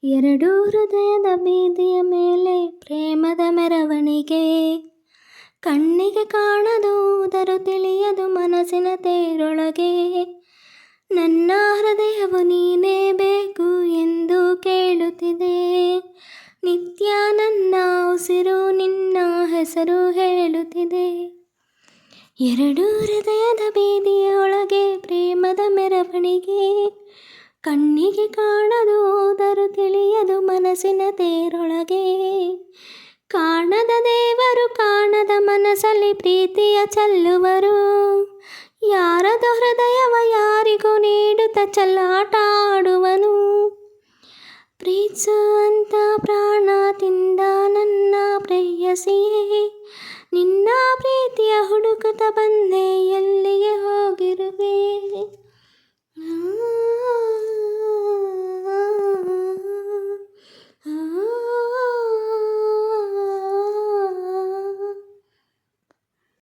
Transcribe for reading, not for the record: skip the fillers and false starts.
ಎರಡು ಹೃದಯದ ಬೀದಿಯ ಮೇಲೆ ಪ್ರೇಮದ ಮೆರವಣಿಗೆ, ಕಣ್ಣಿಗೆ ಕಾಣದುದರೂ ತಿಳಿಯದು ಮನಸ್ಸಿನ ತೇರೊಳಗೆ. ನನ್ನ ಹೃದಯವು ನೀನೇ ಬೇಕು ಎಂದು ಕೇಳುತ್ತಿದೆ, ನಿತ್ಯ ನನ್ನ ಉಸಿರು ನಿನ್ನ ಹೆಸರು ಹೇಳುತ್ತಿದೆ. ಎರಡು ಹೃದಯದ ಬೀದಿಯೊಳಗೆ ಪ್ರೇಮದ ಮೆರವಣಿಗೆ, ಕಣ್ಣಿಗೆ ಕಾಣದುದರೂ ತಿಳಿಯದು ಮನಸ್ಸಿನ ತೇರೊಳಗೆ. ಕಾಣದ ದೇವರು ಕಾಣದ ಮನಸ್ಸಲ್ಲಿ ಪ್ರೀತಿಯ ಚೆಲ್ಲುವರು, ಯಾರದು ಹೃದಯವ ಯಾರಿಗೂ ನೀಡುತ್ತ ಚೆಲ್ಲಾಟ ಆಡುವನು. ಪ್ರೀತಿಸುವಂತ ಪ್ರಾಣ ತಿಂದ ನನ್ನ ಪ್ರೇಯಸಿಯೇ, ನಿನ್ನ ಪ್ರೀತಿಯ ಹುಡುಕುತ್ತ ಬಂದೆ ಎಲ್ಲಿಗೆ ಹೋಗಿರುವೆ.